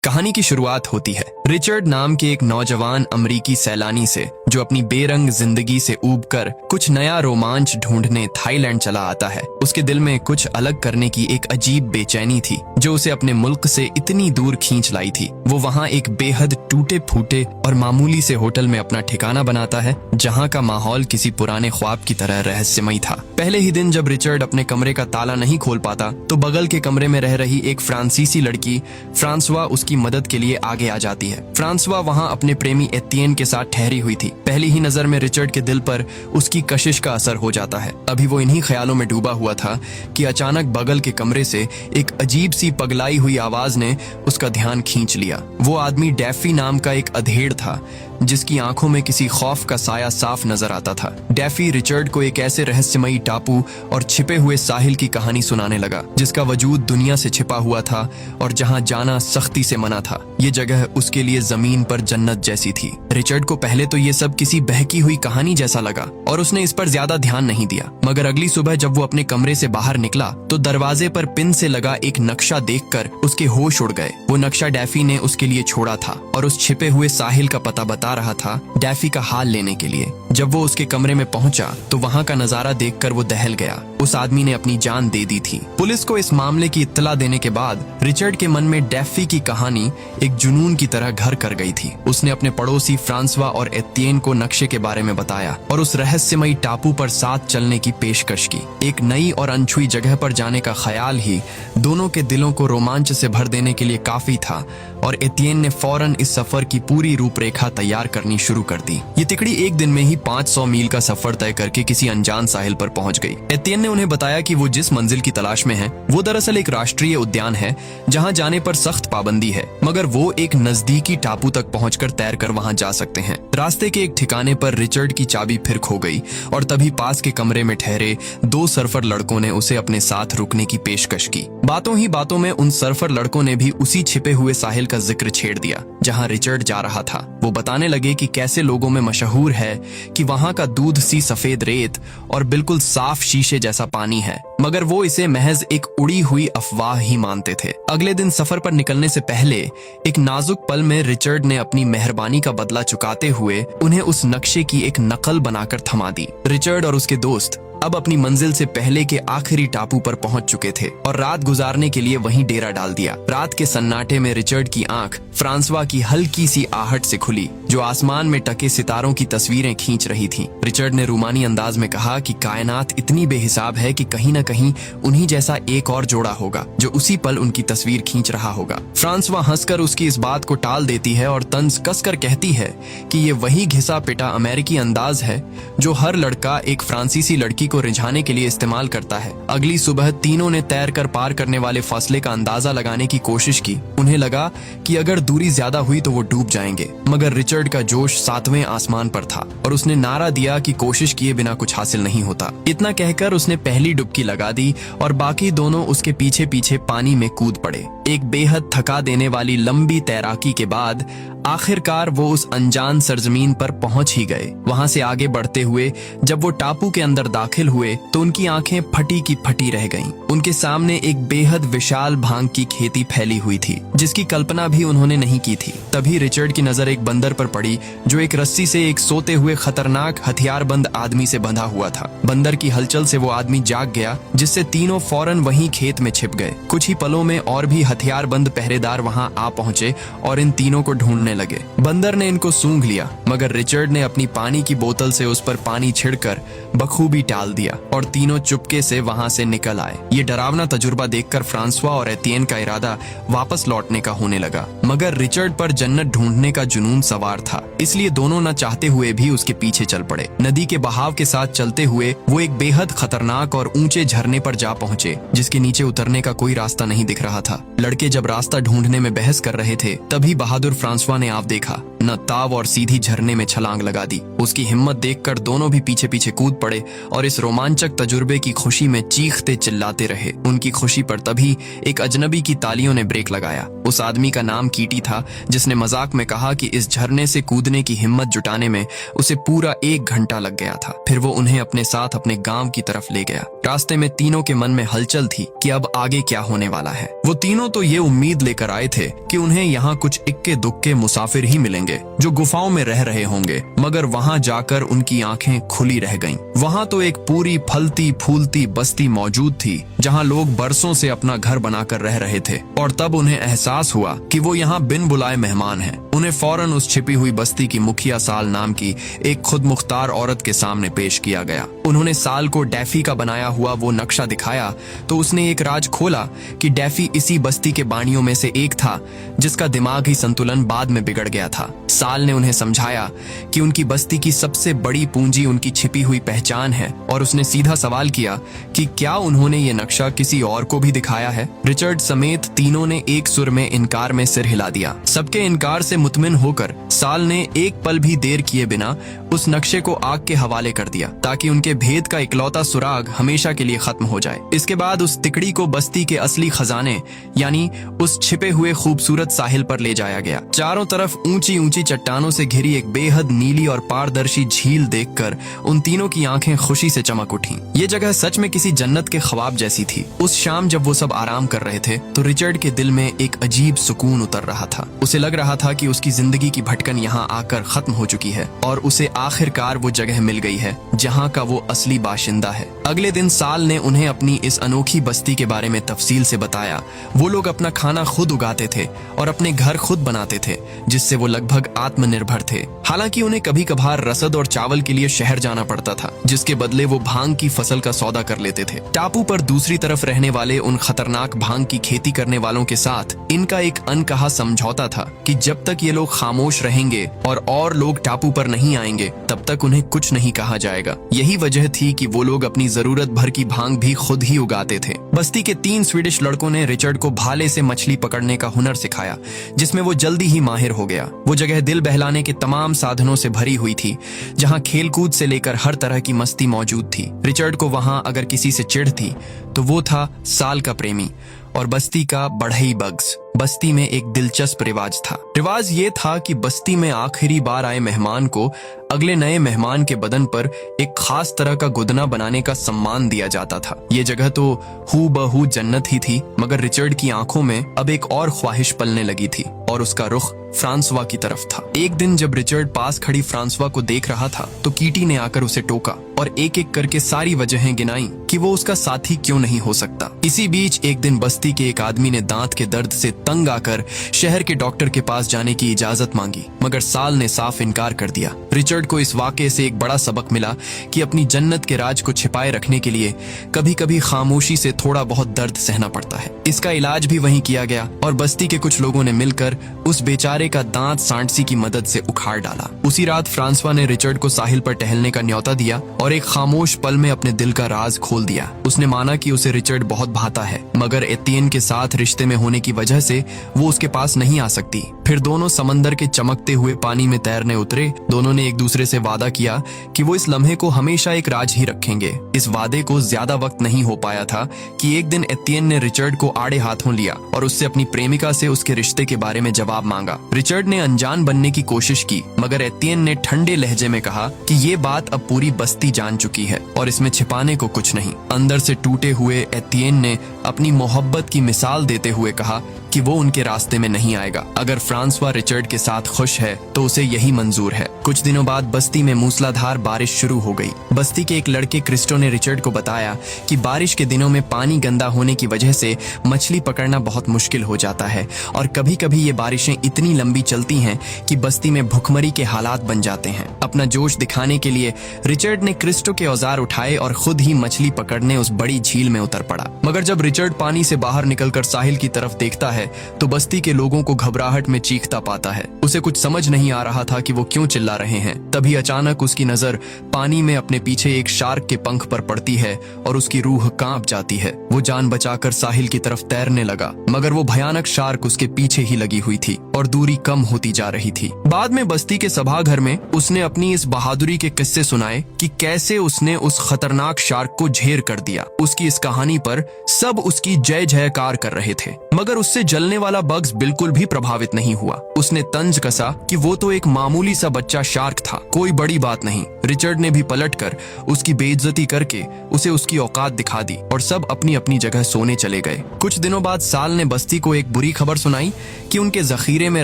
कहानी की शुरुआत होती है रिचर्ड नाम के एक नौजवान अमरीकी सैलानी से, जो अपनी बेरंग जिंदगी से ऊबकर कुछ नया रोमांच ढूंढने थाईलैंड चला आता है। उसके दिल में कुछ अलग करने की एक अजीब बेचैनी थी जो उसे अपने मुल्क से इतनी दूर खींच लाई थी। वो वहाँ एक बेहद टूटे फूटे और मामूली से होटल में अपना ठिकाना बनाता है, जहाँ का माहौल किसी पुराने ख्वाब की तरह रहस्यमयी था। पहले ही दिन जब रिचर्ड अपने कमरे का ताला नहीं खोल पाता तो बगल के कमरे में रह रही एक फ्रांसीसी लड़की फ्रांसवा उसकी मदद के लिए आगे आ जाती है। फ्रांसवा वहाँ अपने प्रेमी एतियन के साथ ठहरी हुई थी। पहली ही नजर में रिचर्ड के दिल पर उसकी कशिश का असर हो जाता है। अभी वो इन्हीं ख्यालों में डूबा हुआ था कि अचानक बगल के कमरे से एक अजीब सी पगलाई हुई आवाज ने उसका ध्यान खींच लिया। वो आदमी डैफी नाम का एक अधेड़ था जिसकी आंखों में किसी खौफ का साया साफ नजर आता था। डैफी रिचर्ड को एक ऐसे रहस्यमयी टापू और छिपे हुए साहिल की कहानी सुनाने लगा जिसका वजूद दुनिया से छिपा हुआ था और जहां जाना सख्ती से मना था। ये जगह उसके लिए जमीन पर जन्नत जैसी थी। रिचर्ड को पहले तो ये सब किसी बहकी हुई कहानी जैसा लगा और उसने इस पर ज्यादा ध्यान नहीं दिया, मगर अगली सुबह जब वो अपने कमरे से बाहर निकला तो दरवाजे पर पिन से लगा एक नक्शा देखकर उसके होश उड़ गए। वो नक्शा डैफी ने उसके लिए छोड़ा था और उस छिपे हुए साहिल का पता बता रहा था डैफी का हाल लेने के लिए। जब वो उसके कमरे में पहुंचा तो वहां का नजारा देखकर वो दहल गया। उस आदमी ने अपनी जान दे दी थी। पुलिस को इस मामले की इत्तला देने के बाद रिचर्ड के मन में डैफी की कहानी एक जुनून की तरह घर कर गई थी। उसने अपने पड़ोसी फ्रांसवा और एतियन को नक्शे के बारे में बताया और उस रहस्यमयी टापू पर साथ चलने की पेशकश की। एक नई और अनछुई जगह पर जाने का ख्याल ही दोनों के दिलों को रोमांच से भर देने के लिए काफी था और एतियन ने फौरन इस सफर की पूरी रूपरेखा तैयार करनी शुरू कर दी। ये तिकड़ी एक दिन में ही 500 मील का सफर तय करके किसी अनजान साहिल पर पहुंच गई। एतियन ने उन्हें बताया कि वो जिस मंजिल की तलाश में है वो दरअसल एक राष्ट्रीय उद्यान है जहां जाने पर सख्त पाबंदी है, मगर वो एक नजदीकी टापू तक पहुंचकर तैरकर वहां जा सकते हैं। रास्ते के एक ठिकाने पर रिचर्ड की चाबी फिर खो गई और तभी पास के कमरे में ठहरे 2 सर्फर लड़कों ने उसे अपने साथ रुकने की पेशकश की। बातों ही बातों में उन सर्फर लड़कों ने भी उसी छिपे हुए साहिल का जिक्र छेड़ दिया जहां रिचर्ड जा रहा था। वो बताने लगे कि कैसे लोगों में मशहूर है कि वहां का दूध सी सफेद रेत और बिल्कुल साफ शीशे जैसा पानी है, मगर वो इसे महज एक उड़ी हुई अफवाह ही मानते थे। अगले दिन सफर पर निकलने से पहले एक नाजुक पल में रिचर्ड ने अपनी मेहरबानी का बदला चुकाते हुए उन्हें उस नक्शे की एक नकल बनाकर थमा दी। रिचर्ड और उसके दोस्त अब अपनी मंजिल से पहले के आखिरी टापू पर पहुंच चुके थे और रात गुजारने के लिए वहीं डेरा डाल दिया। रात के सन्नाटे में रिचर्ड की आंख फ्रांसवा की हल्की सी आहट से खुली जो आसमान में टके सितारों की तस्वीरें खींच रही थी। रिचर्ड ने रूमानी अंदाज में कहा कि कायनात इतनी बेहिसाब है कि कहीं न कहीं उन्हीं जैसा एक और जोड़ा होगा जो उसी पल उनकी तस्वीर खींच रहा होगा। फ्रांसवा हंसकर उसकी इस बात को टाल देती है और तंज कसकर कहती है कि ये वही घिसा पिटा अमेरिकी अंदाज है जो हर लड़का एक फ्रांसीसी लड़की को रिझाने के लिए इस्तेमाल करता है। अगली सुबह तीनों ने तैरकर पार करने वाले फासले का अंदाजा लगाने की कोशिश की। उन्हें लगा कि अगर दूरी ज्यादा हुई तो वो डूब जाएंगे, मगर रिचर्ड का जोश 7वें आसमान पर था और उसने नारा दिया कि कोशिश किए बिना कुछ हासिल नहीं होता। इतना कहकर उसने पहली डुबकी लगा दी और बाकी दोनों उसके पीछे पीछे पानी में कूद पड़े। एक बेहद थका देने वाली लंबी तैराकी के बाद आखिरकार वो उस अनजान सरजमीन पर पहुंच ही गए। वहां से आगे बढ़ते हुए जब वो टापू के अंदर दाखिल हुए तो उनकी आंखें फटी की फटी रह गईं। उनके सामने एक बेहद विशाल भांग की खेती फैली हुई थी जिसकी कल्पना भी उन्होंने नहीं की थी। तभी रिचर्ड की नजर एक बंदर पर पड़ी जो एक रस्सी से एक सोते हुए खतरनाक हथियारबंद आदमी से बंधा हुआ था। बंदर की हलचल से वो आदमी जाग गया जिससे तीनों फौरन वहीं खेत में छिप गए। कुछ ही पलों में और भी हथियारबंद पहरेदार वहां आ पहुंचे और इन तीनों को ढूंढने लगे। बंदर ने इनको सूंघ लिया, मगर रिचर्ड ने अपनी पानी की बोतल से उस पर पानी छिड़कर बखूबी टाल दिया और तीनों चुपके से वहां से निकल आए। ये डरावना तजुर्बा देखकर फ्रांसवा और एतियन का इरादा वापस लौटने का होने लगा, मगर रिचर्ड पर जन्नत ढूंढने का जुनून सवार था, इसलिए दोनों न चाहते हुए भी उसके पीछे चल पड़े। नदी के बहाव के साथ चलते हुए वो एक बेहद खतरनाक और ऊंचे झरने पर जा पहुंचे जिसके नीचे उतरने का कोई रास्ता नहीं दिख रहा था। लड़के जब रास्ता ढूंढने में बहस कर रहे थे तभी बहादुर फ्रांसवा ने आप देखा। न ताव और सीधी झरने में छलांग लगा दी। उसकी हिम्मत देखकर दोनों भी पीछे पीछे कूद पड़े और इस रोमांचक तजुर्बे की खुशी में चीखते चिल्लाते रहे। उनकी खुशी पर तभी एक अजनबी की तालियों ने ब्रेक लगाया। उस आदमी का नाम कीटी था, जिसने मजाक में कहा कि इस झरने से कूदने की हिम्मत जुटाने में उसे पूरा 1 घंटा लग गया था। फिर वो उन्हें अपने साथ अपने गांव की तरफ ले गया। रास्ते में तीनों के मन में हलचल थी कि अब आगे क्या होने वाला है। वो तीनों तो ये उम्मीद लेकर आए थे कि उन्हें यहाँ कुछ इक्के दुक्के मुसाफिर ही मिलेंगे जो गुफाओं में रह रहे होंगे, मगर वहाँ जाकर उनकी आंखें खुली रह गईं। वहाँ तो एक पूरी फलती फूलती बस्ती मौजूद थी जहाँ लोग बरसों से अपना घर बनाकर रह रहे थे। और तब उन्हें एहसास हुआ कि वो यहाँ बिन बुलाए मेहमान हैं। उन्हें फौरन उस छिपी हुई बस्ती की मुखिया साल नाम की एक खुद मुख्तार औरत के सामने पेश किया गया। उन्होंने साल को डैफी का बनाया हुआ वो नक्शा दिखाया तो उसने एक राज खोला कि डैफी इसी बस्ती के बानियों में से एक था जिसका दिमागी संतुलन बाद में बिगड़ गया था। साल ने उन्हें समझाया कि उनकी बस्ती की सबसे बड़ी पूंजी उनकी छिपी हुई पहचान है और उसने सीधा सवाल किया कि क्या उन्होंने ये नक्शा किसी और को भी दिखाया है। रिचर्ड समेत तीनों ने एक सुर में इनकार में सिर हिला दिया। सबके इनकार से मुतमिन होकर साल ने एक पल भी देर किए बिना उस नक्शे को आग के हवाले कर दिया ताकि उनके भेद का इकलौता सुराग हमेशा के लिए खत्म हो जाए। इसके बाद उस तिकड़ी को बस्ती के असली खजाने यानी उस छिपे हुए खूबसूरत साहिल पर ले जाया गया। चारों तरफ ऊंची ऊंची चट्टानों से घिरी एक बेहद नीली और पारदर्शी झील देखकर उन तीनों की आंखें खुशी से चमक उठीं। ये जगह सच में किसी जन्नत के ख्वाब जैसी थी। उस शाम जब वो सब आराम कर रहे थे तो रिचर्ड के दिल में एक अजीब सुकून उतर रहा था। उसे लग रहा था कि उसकी जिंदगी की भटकन यहाँ आकर खत्म हो चुकी है और उसे आखिरकार वो जगह मिल गई है जहाँ का वो असली बाशिंदा है। अगले दिन साल ने उन्हें अपनी इस अनोखी बस्ती के बारे में तफसील से बताया। वो लोग अपना खाना खुद उगाते थे और अपने घर खुद बनाते थे, जिससे वो लगभग आत्मनिर्भर थे। हालांकि उन्हें कभी कभार रसद और चावल के लिए शहर जाना पड़ता था, जिसके बदले वो भांग की फसल का सौदा कर लेते थे। टापू पर दूसरी तरफ रहने वाले उन खतरनाक भांग की खेती करने वालों के साथ इनका एक अनकहा समझौता था कि जब तक ये लोग खामोश रहेंगे और लोग टापू पर नहीं आएंगे तब तक उन्हें कुछ नहीं कहा जाएगा। यही वजह थी कि वो लोग अपनी जरूरत भर की भांग भी खुद ही उगाते थे। बस्ती के 3 स्वीडिश लड़कों ने रिचर्ड को भाले से मछली पकड़ने का हुनर सिखाया, जिसमें वो जल्दी ही माहिर हो गया। वो जगह दिल बहलाने के तमाम साधनों से भरी हुई थी, जहां खेलकूद से लेकर हर तरह की मस्ती मौजूद थी। रिचर्ड को वहां अगर किसी से चिढ़ थी तो वो था साल का प्रेमी और बस्ती का बढ़ई बग्स। बस्ती में एक दिलचस्प रिवाज था। रिवाज ये था कि बस्ती में आखिरी बार आए मेहमान को अगले नए मेहमान के बदन पर एक खास तरह का गुदना बनाने का सम्मान दिया जाता था। ये जगह तो हूबहू जन्नत ही थी, मगर रिचर्ड की आंखों में अब एक और ख्वाहिश पलने लगी थी और उसका रुख फ्रांसवा की तरफ था। एक दिन जब रिचर्ड पास खड़ी फ्रांसवा को देख रहा था तो कीटी ने आकर उसे टोका और एक एक करके सारी वजहें गिनाई कि वो उसका साथी क्यों नहीं हो सकता। इसी बीच एक दिन बस्ती के एक आदमी ने दांत के दर्द से तंग आकर शहर के डॉक्टर के पास जाने की इजाजत मांगी, मगर साल ने साफ इनकार कर दिया। रिचर्ड को इस वाकये से एक बड़ा सबक मिला कि अपनी जन्नत के राज को छिपाए रखने के लिए कभी कभी खामोशी से थोड़ा बहुत दर्द सहना पड़ता है। इसका इलाज भी वहीं किया गया और बस्ती के कुछ लोगों ने मिलकर उस बेचारे का दांत सांडसी की मदद से उखाड़ डाला। उसी रात फ्रांसवा ने रिचर्ड को साहिल पर टहलने का न्योता दिया और एक खामोश पल में अपने दिल का राज खोल दिया। उसने माना कि उसे रिचर्ड बहुत भाता है, मगर एतियन के साथ रिश्ते में होने की वजह से वो उसके पास नहीं आ सकती। फिर दोनों समंदर के चमकते हुए पानी में तैरने उतरे। दोनों ने एक दूसरे से वादा किया कि वो इस लम्हे को हमेशा एक राज ही रखेंगे। इस वादे को ज्यादा वक्त नहीं हो पाया था कि एक दिन एतियन ने रिचर्ड को आड़े हाथों लिया और उससे अपनी प्रेमिका से उसके रिश्ते के बारे में जवाब मांगा। रिचर्ड ने अनजान बनने की कोशिश की, मगर एतियन ने ठंडे लहजे में कहा कि ये बात अब पूरी बस्ती जान चुकी है और इसमें छिपाने को कुछ नहीं। अंदर से टूटे हुए एतियन ने अपनी मोहब्बत की मिसाल देते हुए कहा कि वो उनके रास्ते में नहीं आएगा। अगर फ्रांसवा रिचर्ड के साथ खुश है तो उसे यही मंजूर है। कुछ दिनों बाद बस्ती में मूसलाधार बारिश शुरू हो गई। बस्ती के एक लड़के क्रिस्टो ने रिचर्ड को बताया कि बारिश के दिनों में पानी गंदा होने की वजह से मछली पकड़ना बहुत मुश्किल हो जाता है और कभी कभी ये बारिशें इतनी लंबी चलती हैं कि बस्ती में भुखमरी के हालात बन जाते हैं। अपना जोश दिखाने के लिए रिचर्ड ने क्रिस्टो के औजार उठाए और खुद ही मछली पकड़ने उस बड़ी झील में उतर पड़ा। मगर जब रिचर्ड पानी से बाहर निकलकर साहिल की तरफ देखता है है तो बस्ती के लोगों को घबराहट में चीखता पाता है। उसे कुछ समझ नहीं आ रहा था कि वो क्यों चिल्ला रहे हैं। तभी अचानक उसकी नजर पानी में अपने पीछे एक शार्क के पंख पर पड़ती है और उसकी रूह कांप जाती है। वो जान बचाकर साहिल की तरफ तैरने लगा, मगर वो भयानक शार्क उसके पीछे ही लगी हुई थी और दूरी कम होती जा रही थी। बाद में बस्ती के सभाघर में उसने अपनी इस बहादुरी के किस्से सुनाए कि कैसे उसने उस खतरनाक शार्क को झेर कर दिया। उसकी इस कहानी पर सब उसकी जय जयकार कर रहे थे, मगर उससे जलने वाला बग्स बिल्कुल भी प्रभावित नहीं हुआ। उसने तंज कसा कि वो तो एक मामूली सा बच्चा शार्क था, कोई बड़ी बात नहीं। रिचर्ड ने भी पलटकर उसकी बेइज्जती करके उसे उसकी औकात दिखा दी और सब अपनी अपनी जगह सोने चले गए। कुछ दिनों बाद साल ने बस्ती को एक बुरी खबर सुनाई कि उनके जखीरे में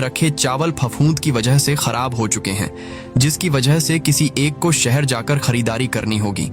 रखे चावल फफूंद की वजह से खराब हो चुके हैं, जिसकी वजह से किसी एक को शहर जाकर खरीदारी करनी होगी।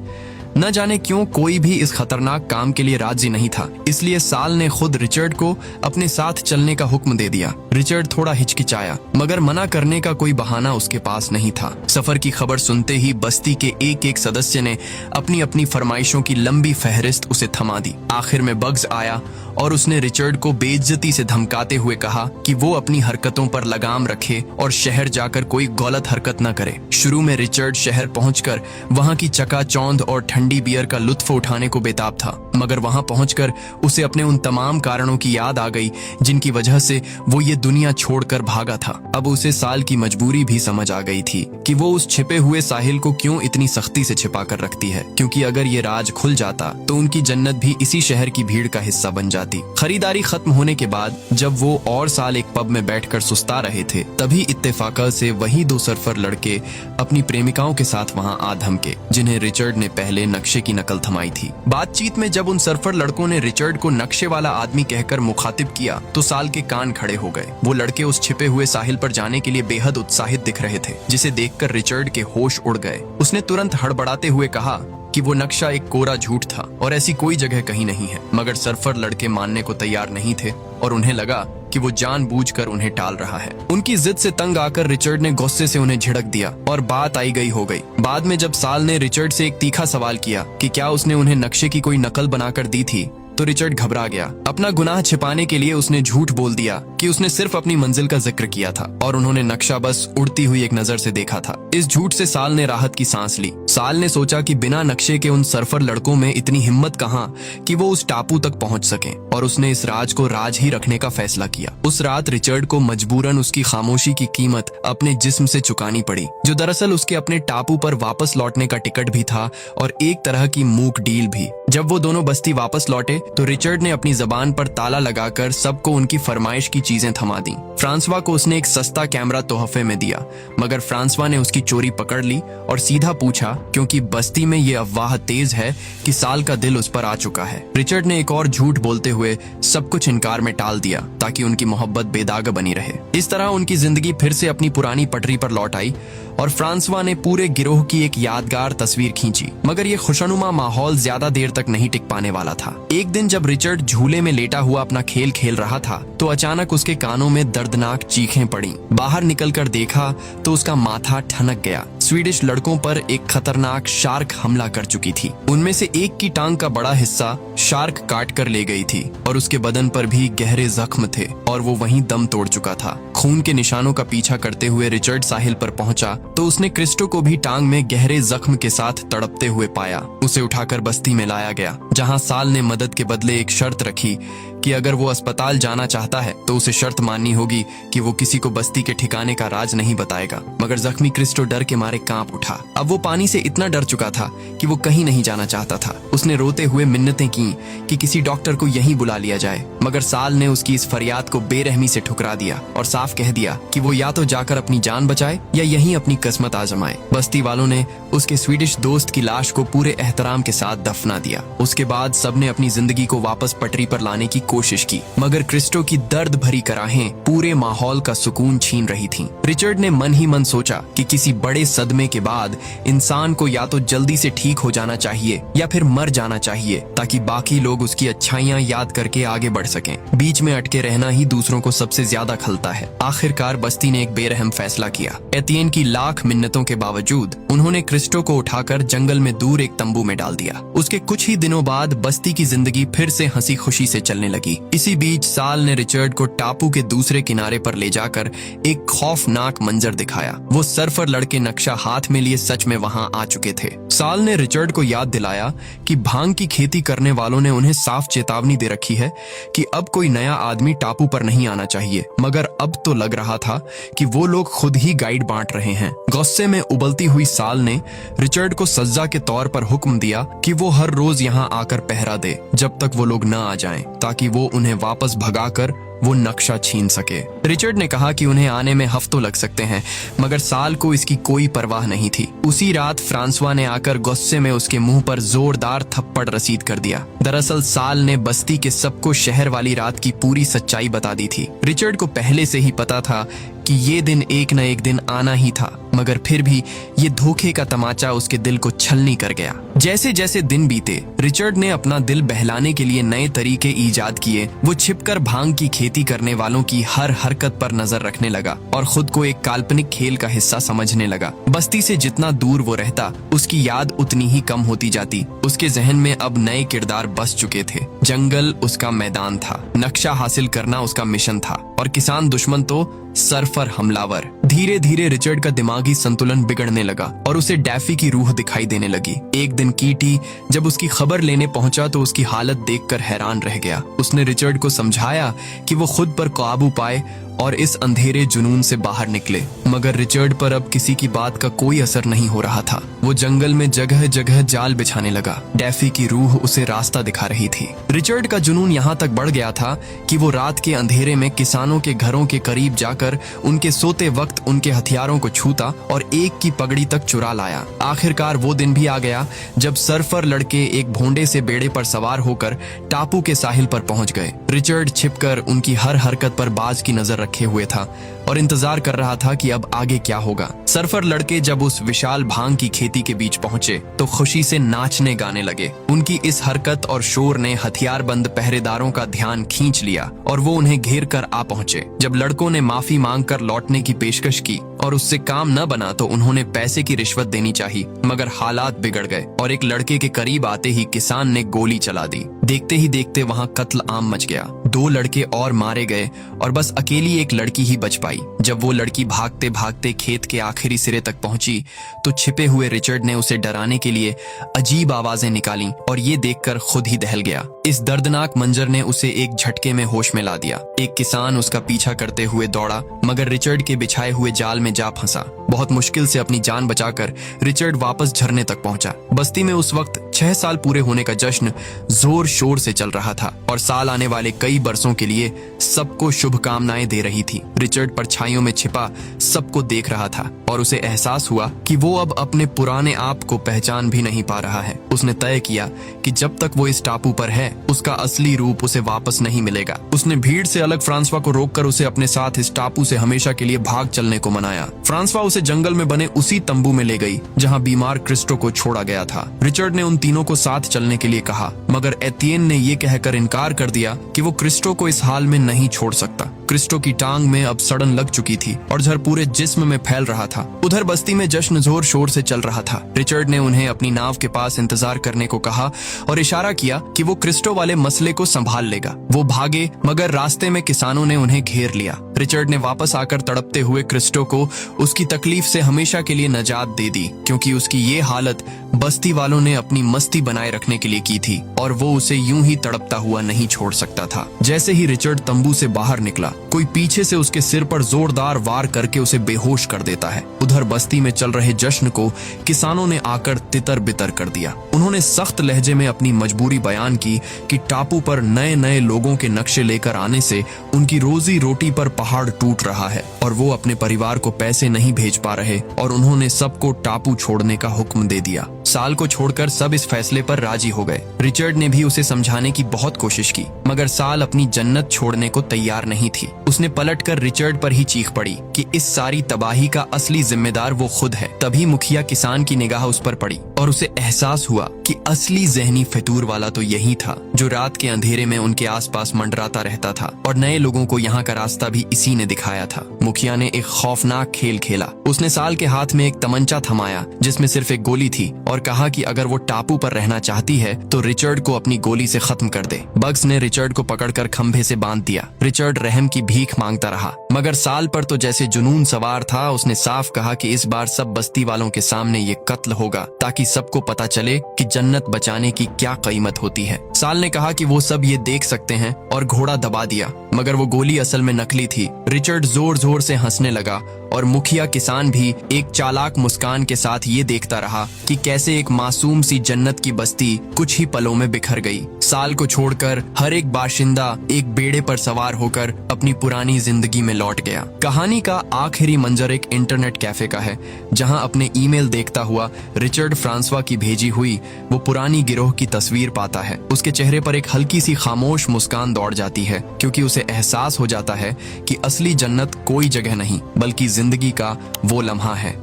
न जाने क्यों कोई भी इस खतरनाक काम के लिए राजी नहीं था, इसलिए साल ने खुद रिचर्ड को अपने साथ चलने का हुक्म दे दिया। रिचर्ड थोड़ा हिचकिचाया, मगर मना करने का कोई बहाना उसके पास नहीं था। सफर की खबर सुनते ही बस्ती के एक एक सदस्य ने अपनी अपनी फरमाइशों की लंबी फहरिस्त उसे थमा दी। आखिर में बग्स आया और उसने रिचर्ड को बेइज्जती से धमकाते हुए कहा कि वो अपनी हरकतों पर लगाम रखे और शहर जाकर कोई गलत हरकत न करे। शुरू में रिचर्ड शहर पहुंचकर वहां की चकाचौंध और ठंडी बियर का लुत्फ उठाने को बेताब था, मगर वहां पहुंचकर उसे अपने उन तमाम कारणों की याद आ गई जिनकी वजह से वो ये दुनिया छोड़कर भागा था। अब उसे साल की मजबूरी भी समझ आ गई थी कि वो उस छिपे हुए साहिल को क्यों इतनी सख्ती से छिपा कर रखती है, क्योंकि अगर ये राज खुल जाता तो उनकी जन्नत भी इसी शहर की भीड़ का हिस्सा बन जाती। खरीदारी खत्म होने के बाद जब वो और साल एक पब में बैठकर सुस्ता रहे थे, तभी इत्तेफाका से वही दो सरफर लड़के अपनी प्रेमिकाओं के साथ वहां आ धमके, जिन्हें रिचर्ड ने पहले नक्शे की नकल थमाई थी। बातचीत में जब उन सरफर लड़कों ने रिचर्ड को नक्शे वाला आदमी कहकर मुखातिब किया तो साल के कान खड़े हो गए। वो लड़के उस छिपे हुए साहिल पर जाने के लिए बेहद उत्साहित दिख रहे थे, जिसे देखकर रिचर्ड के होश उड़ गए। उसने तुरंत हड़बड़ाते हुए कहा कि वो नक्शा एक कोरा झूठ था और ऐसी कोई जगह कहीं नहीं है, मगर सरफर लड़के मानने को तैयार नहीं थे और उन्हें लगा कि वो जानबूझकर उन्हें टाल रहा है। उनकी जिद से तंग आकर रिचर्ड ने गुस्से से उन्हें झिड़क दिया और बात आई गई हो गई। बाद में जब साल ने रिचर्ड से एक तीखा सवाल किया कि क्या उसने उन्हें नक्शे की कोई नकल बनाकर दी थी, तो रिचर्ड घबरा गया। अपना गुनाह छिपाने के लिए उसने झूठ बोल दिया कि उसने सिर्फ अपनी मंजिल का जिक्र किया था और उन्होंने नक्शा बस उड़ती हुई एक नजर से देखा था। इस झूठ से साल ने राहत की सांस ली। साल ने सोचा कि बिना नक्शे के उन सरफर लड़कों में इतनी हिम्मत कहां कि वो उस टापू तक पहुंच सकें, और उसने इस राज को राज ही रखने का फैसला किया। उस रात रिचर्ड को मजबूरन उसकी खामोशी की कीमत अपने जिस्म से चुकानी पड़ी, जो दरअसल उसके अपने टापू पर वापस लौटने का टिकट भी था और एक तरह की मूक डील भी। जब वो दोनों बस्ती वापस लौटे तो रिचर्ड ने अपनी जबान पर ताला लगाकर सबको उनकी फरमाइश की चीजें थमा दी। फ्रांसवा को उसने एक सस्ता कैमरा तोहफे में दिया, मगर फ्रांसवा ने उसकी चोरी पकड़ ली और सीधा पूछा, क्योंकि बस्ती में ये अफवाह तेज है कि साल का दिल उस पर आ चुका है। रिचर्ड ने एक और झूठ बोलते हुए सब कुछ इनकार में टाल दिया ताकि उनकी मोहब्बत बेदाग बनी रहे। इस तरह उनकी जिंदगी फिर से अपनी पुरानी पटरी पर लौट आई और फ्रांसवा ने पूरे गिरोह की एक यादगार तस्वीर खींची। मगर ये खुशनुमा माहौल ज्यादा देर तक नहीं टिक पाने वाला था। एक दिन जब रिचर्ड झूले में लेटा हुआ अपना खेल खेल रहा था तो अचानक उसके कानों में दर्दनाक चीखें पड़ी। बाहर निकलकर देखा तो उसका माथा ठनक गया। स्वीडिश लड़कों पर एक खतरनाक शार्क हमला कर चुकी थी। उनमें से एक की टांग का बड़ा हिस्सा शार्क काट कर ले गई थी और उसके बदन पर भी गहरे जख्म थे और वो वहीं दम तोड़ चुका था। खून के निशानों का पीछा करते हुए रिचर्ड साहिल पर पहुंचा तो उसने क्रिस्टो को भी टांग में गहरे जख्म के साथ तड़पते हुए पाया। उसे उठाकर बस्ती में लाया गया, जहां साल ने मदद के बदले एक शर्त रखी कि अगर वो अस्पताल जाना चाहता है तो उसे शर्त माननी होगी कि वो किसी को बस्ती के ठिकाने का राज नहीं बताएगा। मगर जख्मी क्रिस्टो डर के मारे कांप उठा। अब वो पानी से इतना डर चुका था कि वो कहीं नहीं जाना चाहता था। उसने रोते हुए मिन्नतें की कि किसी डॉक्टर को यहीं बुला लिया जाए, मगर साल ने उसकी इस फरियाद को बेरहमी से ठुकरा दिया और साफ कह दिया कि वो या तो जाकर अपनी जान बचाए या यहीं अपनी किस्मत आजमाए। बस्ती वालों ने उसके स्वीडिश दोस्त की लाश को पूरे एहतराम के साथ दफना दिया। उसके बाद सबने अपनी जिंदगी को वापस पटरी पर लाने की कोशिश की, मगर क्रिस्टो की दर्द भरी कराहें पूरे माहौल का सुकून छीन रही थीं। रिचर्ड ने मन ही मन सोचा कि किसी बड़े सदमे के बाद इंसान को या तो जल्दी से ठीक हो जाना चाहिए या फिर मर जाना चाहिए, ताकि बाकी लोग उसकी अच्छाइयाँ याद करके आगे बढ़ सकें। बीच में अटके रहना ही दूसरों को सबसे ज्यादा खलता है। आखिरकार बस्ती ने एक बेरहम फैसला किया। एतियेन की लाख मिन्नतों के बावजूद उन्होंने क्रिस्टो को उठाकर जंगल में दूर एक तंबू में डाल दिया। उसके कुछ ही दिनों बाद बस्ती की जिंदगी फिर से हंसी खुशी से चलने लगी। इसी बीच साल ने रिचर्ड को टापू के दूसरे किनारे पर ले जाकर एक खौफनाक मंजर दिखाया। वो सर्फर लड़के नक्शा हाथ में लिए सच में वहां आ चुके थे। साल ने रिचर्ड को याद दिलाया कि भांग की खेती करने वालों ने उन्हें साफ चेतावनी दे रखी है कि अब कोई नया आदमी टापू पर नहीं आना चाहिए, मगर अब तो लग रहा था कि वो लोग खुद ही गाइड बांट रहे हैं। गुस्से में उबलती हुई साल ने रिचर्ड को सजा के तौर पर हुक्म दिया कि वो हर रोज यहाँ आकर पहरा दे जब तक वो लोग न आ जाएं, ताकि वो उन्हें वापस भगाकर वो नक्शा छीन सके। रिचर्ड ने कहा कि उन्हें आने में हफ्तों लग सकते हैं, मगर साल को इसकी कोई परवाह नहीं थी। उसी रात फ्रांसवा ने आकर गुस्से में उसके मुंह पर जोरदार थप्पड़ रसीद कर दिया। दरअसल साल ने बस्ती के सबको शहर वाली रात की पूरी सच्चाई बता दी थी। रिचर्ड को पहले से ही पता था कि ये दिन एक न एक दिन आना ही था, मगर फिर भी ये धोखे का तमाचा उसके दिल को छलनी कर गया। जैसे जैसे दिन बीते, रिचर्ड ने अपना दिल बहलाने के लिए नए तरीके ईजाद किए। वो छिपकर भांग की खेती करने वालों की हर हरकत पर नजर रखने लगा और खुद को एक काल्पनिक खेल का हिस्सा समझने लगा। बस्ती से जितना दूर वो रहता, उसकी याद उतनी ही कम होती जाती। उसके जहन में अब नए किरदार बस चुके थे। जंगल उसका मैदान था, नक्शा हासिल करना उसका मिशन था, और किसान दुश्मन तो सर्फर हमलावर। धीरे धीरे रिचर्ड का दिमागी संतुलन बिगड़ने लगा और उसे डैफी की रूह दिखाई देने लगी। एक दिन कीटी जब उसकी खबर लेने पहुंचा तो उसकी हालत देखकर हैरान रह गया। उसने रिचर्ड को समझाया कि वो खुद पर काबू पाए और इस अंधेरे जुनून से बाहर निकले, मगर रिचर्ड पर अब किसी की बात का कोई असर नहीं हो रहा था। वो जंगल में जगह जगह जाल बिछाने लगा। डैफी की रूह उसे रास्ता दिखा रही थी। रिचर्ड का जुनून यहाँ तक बढ़ गया था कि वो रात के अंधेरे में किसानों के घरों के करीब जाकर उनके सोते वक्त उनके हथियारों को छूता और एक की पगड़ी तक चुरा लाया। आखिरकार वो दिन भी आ गया जब सर्फर लड़के एक भोंडे से बेड़े पर सवार होकर टापू के साहिल पर पहुंच गए। रिचर्ड छिपकर उनकी हर हरकत पर बाज की नजर रखे हुए था और इंतजार कर रहा था कि अब आगे क्या होगा। सर्फर लड़के जब उस विशाल भांग की खेती के बीच पहुंचे तो खुशी से नाचने गाने लगे। उनकी इस हरकत और शोर ने हथियारबंद पहरेदारों का ध्यान खींच लिया और वो उन्हें घेर कर आ पहुंचे। जब लड़कों ने माफी मांगकर लौटने की पेशकश की और उससे काम न बना तो उन्होंने पैसे की रिश्वत देनी चाहिए, मगर हालात बिगड़ गए और एक लड़के के करीब आते ही किसान ने गोली चला दी। देखते ही देखते वहां कत्ल आम मच गया। 2 लड़के और मारे गए और बस अकेली एक लड़की ही बच पाई। जब वो लड़की भागते भागते खेत के आखिरी सिरे तक पहुंची तो छिपे हुए रिचर्ड ने उसे डराने के लिए अजीब आवाजें निकाली और ये देखकर खुद ही दहल गया। इस दर्दनाक मंजर ने उसे एक झटके में होश में ला दिया। एक किसान उसका पीछा करते हुए दौड़ा, मगर रिचर्ड के बिछाए हुए जाल में जा फंसा। बहुत मुश्किल से अपनी जान बचाकर रिचर्ड वापस झरने तक पहुंचा। बस्ती में उस वक्त 6 साल पूरे होने का जश्न जोर शोर से चल रहा था और साल आने वाले कई बरसों के लिए सबको शुभकामनाएं दे रही थी। रिचर्ड परछाइयों में छिपा सबको देख रहा था और उसे एहसास हुआ कि वो अब अपने पुराने आप को पहचान भी नहीं पा रहा है। उसने तय किया कि जब तक वो इस टापू पर है उसका असली रूप उसे वापस नहीं मिलेगा। उसने भीड़ से अलग फ्रांसवा को रोककर उसे अपने साथ इस टापू से हमेशा के लिए भाग चलने को मनाया। फ्रांसवा उसे जंगल में बने उसी तंबू में ले गई जहां बीमार क्रिस्टो को छोड़ा गया था। रिचर्ड ने उन तीनों को साथ चलने के लिए कहा, मगर एतियेन ने यह कहकर इनकार कर दिया कि वो क्रिस्टो को इस हाल में नहीं छोड़ सकता। क्रिस्टो की टांग में अब सड़न लग चुकी थी और जहर पूरे जिस्म में फैल रहा था। उधर बस्ती में जश्न जोर शोर से चल रहा था। रिचर्ड ने उन्हें अपनी नाव के पास इंतजार करने को कहा और इशारा किया कि वो क्रिस्टो वाले मसले को संभाल लेगा। वो भागे, मगर रास्ते में किसानों ने उन्हें घेर लिया। रिचर्ड ने वापस आकर तड़पते हुए क्रिस्टो को उसकी तकलीफ से हमेशा के लिए निजात दे दी, क्योंकि उसकी ये हालत बस्ती वालों ने अपनी मस्ती बनाए रखने के लिए की थी और वो उसे यूं ही तड़पता हुआ नहीं छोड़ सकता था। जैसे ही रिचर्ड तंबू से बाहर निकला, कोई पीछे से उसके सिर पर जोरदार वार करके उसे बेहोश कर देता है। उधर बस्ती में चल रहे जश्न को किसानों ने आकर तितर बितर कर दिया। उन्होंने सख्त लहजे में अपनी मजबूरी बयान की कि टापू पर नए नए लोगों के नक्शे लेकर आने से उनकी रोजी रोटी पर पहाड़ टूट रहा है और वो अपने परिवार को पैसे नहीं भेज पा रहे, और उन्होंने सबको टापू छोड़ने का हुक्म दे दिया। साल को छोड़कर सब इस फैसले पर राजी हो गए। रिचर्ड ने भी उसे समझाने की बहुत कोशिश की, मगर साल अपनी जन्नत छोड़ने को तैयार नहीं थी। उसने पलटकर रिचर्ड पर ही चीख पड़ी कि इस सारी तबाही का असली जिम्मेदार वो खुद है। तभी मुखिया किसान की निगाह उस पर पड़ी और उसे एहसास हुआ कि असली जहनी फितूर वाला तो यही था, जो रात के अंधेरे में उनके आसपास मंडराता रहता था, और नए लोगों को यहाँ का रास्ता भी इसी ने दिखाया था। मुखिया ने एक खौफनाक खेल खेला। उसने साल के हाथ में एक तमंचा थमाया जिसमें सिर्फ एक गोली थी, और कहा कि अगर वो टापू पर रहना चाहती है तो रिचर्ड को अपनी गोली से खत्म कर दे। बग्स ने रिचर्ड को पकड़कर खंभे से बांध दिया। रिचर्ड रहम की भीख मांगता रहा, मगर साल पर तो जैसे जुनून सवार था। उसने साफ कहा कि इस बार सब बस्ती वालों के सामने ये कत्ल होगा, ताकि सबको पता चले कि जन्नत बचाने की क्या कीमत होती है। साल ने कहा कि वो सब ये देख सकते हैं, और घोड़ा दबा दिया, मगर वो गोली असल में नकली थी। रिचर्ड जोर जोर से हंसने लगा, और मुखिया किसान भी एक चालाक मुस्कान के साथ ये देखता रहा कि कैसे एक मासूम सी जन्नत की बस्ती कुछ ही पलों में बिखर गई। साल को छोड़कर हर एक बाशिंदा एक बेड़े पर सवार होकर अपनी पुरानी जिंदगी में लौट गया। कहानी का आखिरी मंजर एक इंटरनेट कैफे का है, जहां अपने ईमेल देखता हुआ रिचर्ड फ्रांसवा की भेजी हुई वो पुरानी गिरोह की तस्वीर पाता है। उसके चेहरे पर एक हल्की सी खामोश मुस्कान दौड़ जाती है, क्योंकि उसे एहसास हो जाता है कि असली जन्नत कोई जगह नहीं, बल्कि जिंदगी का वो लम्हा है